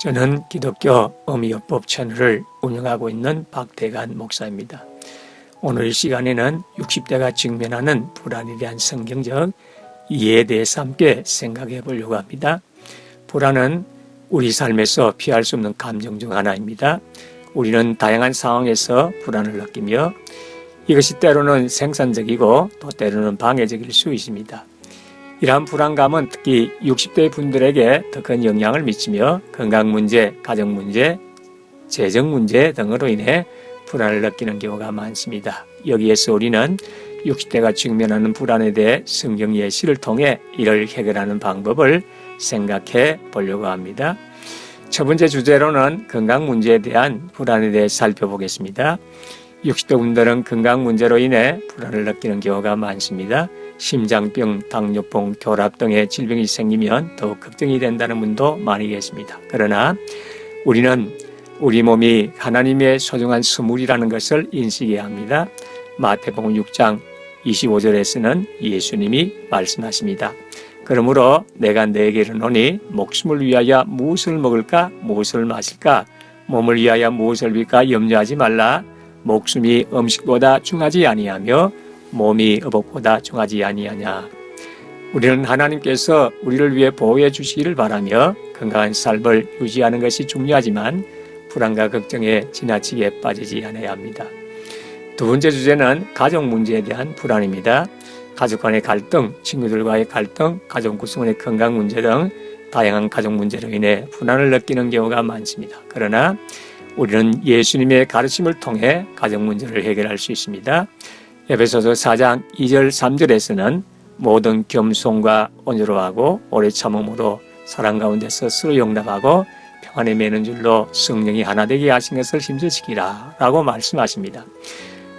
저는 기독교 어미요법 채널을 운영하고 있는 박대간 목사입니다. 오늘 이 시간에는 60대가 직면하는 불안에 대한 성경적 이해에 대해서 함께 생각해 보려고 합니다. 불안은 우리 삶에서 피할 수 없는 감정 중 하나입니다. 우리는 다양한 상황에서 불안을 느끼며 이것이 때로는 생산적이고 또 때로는 방해적일 수 있습니다. 이러한 불안감은 특히 60대 분들에게 더 큰 영향을 미치며 건강 문제, 가정 문제, 재정 문제 등으로 인해 불안을 느끼는 경우가 많습니다. 여기에서 우리는 60대가 직면하는 불안에 대해 성경 예시를 통해 이를 해결하는 방법을 생각해 보려고 합니다. 첫 번째 주제로는 건강 문제에 대한 불안에 대해 살펴보겠습니다. 60대 분들은 건강 문제로 인해 불안을 느끼는 경우가 많습니다. 심장병, 당뇨병, 결합 등의 질병이 생기면 더욱 걱정이 된다는 분도 많이 계십니다. 그러나 우리는 우리 몸이 하나님의 소중한 선물이라는 것을 인식해야 합니다. 마태복음 6장 25절에서는 예수님이 말씀하십니다. 그러므로 내가 너에게 이르노니 목숨을 위하여 무엇을 먹을까 무엇을 마실까 몸을 위하여 무엇을 빌까 염려하지 말라. 목숨이 음식보다 중하지 아니하며 몸이 의복보다 중하지 아니하냐. 우리는 하나님께서 우리를 위해 보호해 주시기를 바라며 건강한 삶을 유지하는 것이 중요하지만 불안과 걱정에 지나치게 빠지지 않아야 합니다. 두 번째 주제는 가족 문제에 대한 불안입니다. 가족 간의 갈등, 친구들과의 갈등, 가족 구성원의 건강 문제 등 다양한 가족 문제로 인해 불안을 느끼는 경우가 많습니다. 그러나 우리는 예수님의 가르침을 통해 가족 문제를 해결할 수 있습니다. 에베소서 4장 2절 3절에서는 모든 겸손과 온유로하고 오래 참음으로 사랑 가운데서 서로 용납하고 평안에 매는 줄로 성령이 하나 되게 하신 것을 힘쓰시기라 라고 말씀하십니다.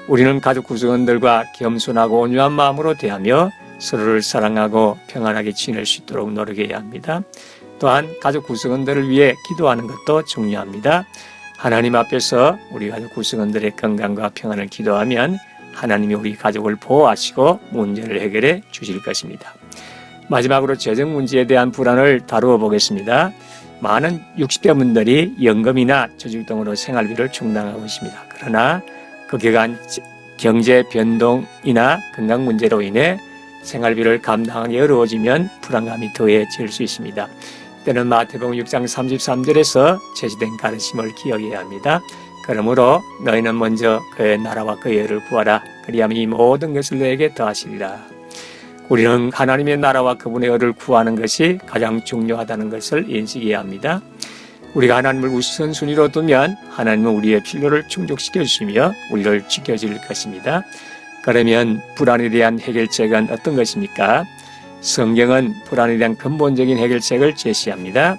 우리는 가족 구성원들과 겸손하고 온유한 마음으로 대하며 서로를 사랑하고 평안하게 지낼 수 있도록 노력해야 합니다. 또한 가족 구성원들을 위해 기도하는 것도 중요합니다. 하나님 앞에서 우리 가족 구성원들의 건강과 평안을 기도하면 하나님이 우리 가족을 보호하시고 문제를 해결해 주실 것입니다. 마지막으로 재정 문제에 대한 불안을 다루어 보겠습니다. 많은 60대 분들이 연금이나 저축 등으로 생활비를 충당하고 있습니다. 그러나 극격한 경제 변동이나 건강 문제로 인해 생활비를 감당하기 어려워지면 불안감이 더해질 수 있습니다. 때는 마태복음 6장 33절에서 제시된 가르침을 기억해야 합니다. 그러므로 너희는 먼저 그의 나라와 그의 의를 구하라. 그리하면 이 모든 것을 너에게 더하시리라. 우리는 하나님의 나라와 그분의 의를 구하는 것이 가장 중요하다는 것을 인식해야 합니다. 우리가 하나님을 우선순위로 두면 하나님은 우리의 필요를 충족시켜 주시며 우리를 지켜줄 것입니다. 그러면 불안에 대한 해결책은 어떤 것입니까? 성경은 불안에 대한 근본적인 해결책을 제시합니다.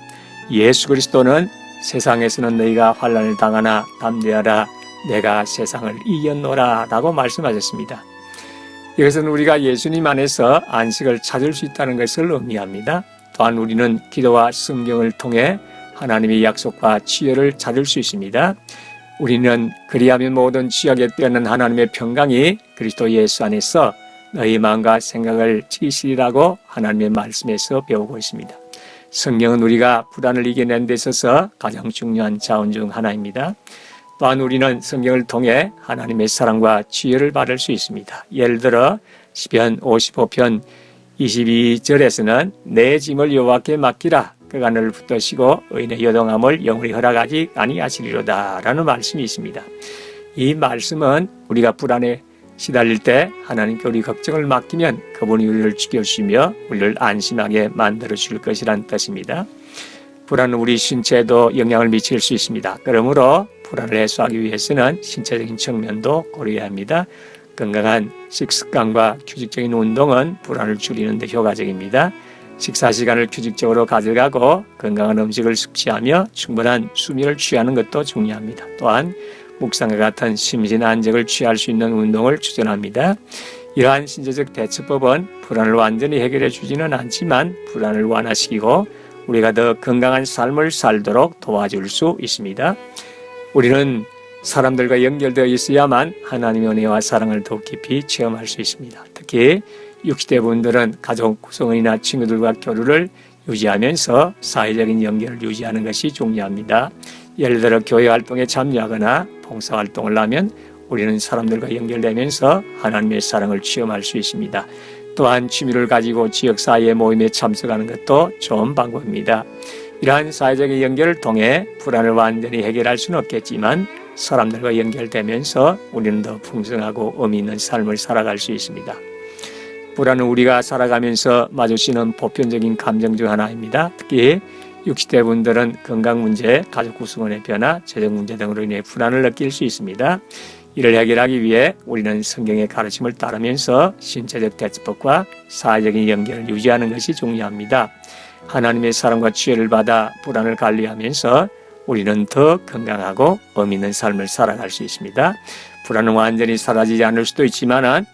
예수 그리스도는 세상에서는 너희가 환난을 당하나 담대하라 내가 세상을 이겼노라 라고 말씀하셨습니다. 이것은 우리가 예수님 안에서 안식을 찾을 수 있다는 것을 의미합니다. 또한 우리는 기도와 성경을 통해 하나님의 약속과 지혜를 찾을 수 있습니다. 우리는 그리하면 모든 지역에 뛰어난 하나님의 평강이 그리스도 예수 안에서 너희 마음과 생각을 지키시리라고 하나님의 말씀에서 배우고 있습니다. 성경은 우리가 불안을 이겨내는 데 있어서 가장 중요한 자원 중 하나입니다. 또한 우리는 성경을 통해 하나님의 사랑과 지혜를 받을 수 있습니다. 예를 들어 시편 55편 22절에서는 내 짐을 여호와께 맡기라. 그가 너를 붙드시고 의인의 요동함을 영원히 허락하지 아니하시리로다 라는 말씀이 있습니다. 이 말씀은 우리가 불안에 시달릴 때 하나님께 우리 걱정을 맡기면 그분이 우리를 지켜주시며 우리를 안심하게 만들어 줄 것이란 뜻입니다. 불안은 우리 신체에도 영향을 미칠 수 있습니다. 그러므로 불안을 해소하기 위해서는 신체적인 측면도 고려해야 합니다. 건강한 식습관과 규칙적인 운동은 불안을 줄이는 데 효과적입니다. 식사 시간을 규칙적으로 가져가고 건강한 음식을 섭취하며 충분한 수면을 취하는 것도 중요합니다. 또한 묵상과 같은 심신 안정을 취할 수 있는 운동을 추천합니다. 이러한 신체적 대처법은 불안을 완전히 해결해 주지는 않지만 불안을 완화시키고 우리가 더 건강한 삶을 살도록 도와줄 수 있습니다. 우리는 사람들과 연결되어 있어야만 하나님의 은혜와 사랑을 더 깊이 체험할 수 있습니다. 특히 60대 분들은 가족 구성원이나 친구들과 교류를 유지하면서 사회적인 연결을 유지하는 것이 중요합니다. 예를 들어 교회 활동에 참여하거나 봉사활동을 하면 우리는 사람들과 연결되면서 하나님의 사랑을 체험할 수 있습니다. 또한 취미를 가지고 지역사회 모임에 참석하는 것도 좋은 방법입니다. 이러한 사회적인 연결을 통해 불안을 완전히 해결할 수는 없겠지만 사람들과 연결되면서 우리는 더 풍성하고 의미 있는 삶을 살아갈 수 있습니다. 불안은 우리가 살아가면서 마주치는 보편적인 감정 중 하나입니다. 특히 60대 분들은 건강 문제, 가족 구성원의 변화, 재정 문제 등으로 인해 불안을 느낄 수 있습니다. 이를 해결하기 위해 우리는 성경의 가르침을 따르면서 신체적 대처법과 사회적인 연결을 유지하는 것이 중요합니다. 하나님의 사랑과 지혜를 받아 불안을 관리하면서 우리는 더 건강하고 의미 있는 삶을 살아갈 수 있습니다. 불안은 완전히 사라지지 않을 수도 있지만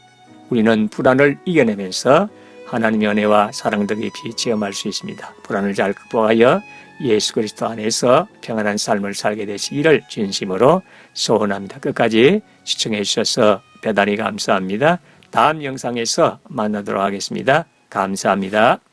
우리는 불안을 이겨내면서 하나님의 은혜와 사랑 더 깊이 체험할 수 있습니다. 불안을 잘 극복하여 예수 그리스도 안에서 평안한 삶을 살게 되시기를 진심으로 소원합니다. 끝까지 시청해 주셔서 대단히 감사합니다. 다음 영상에서 만나도록 하겠습니다. 감사합니다.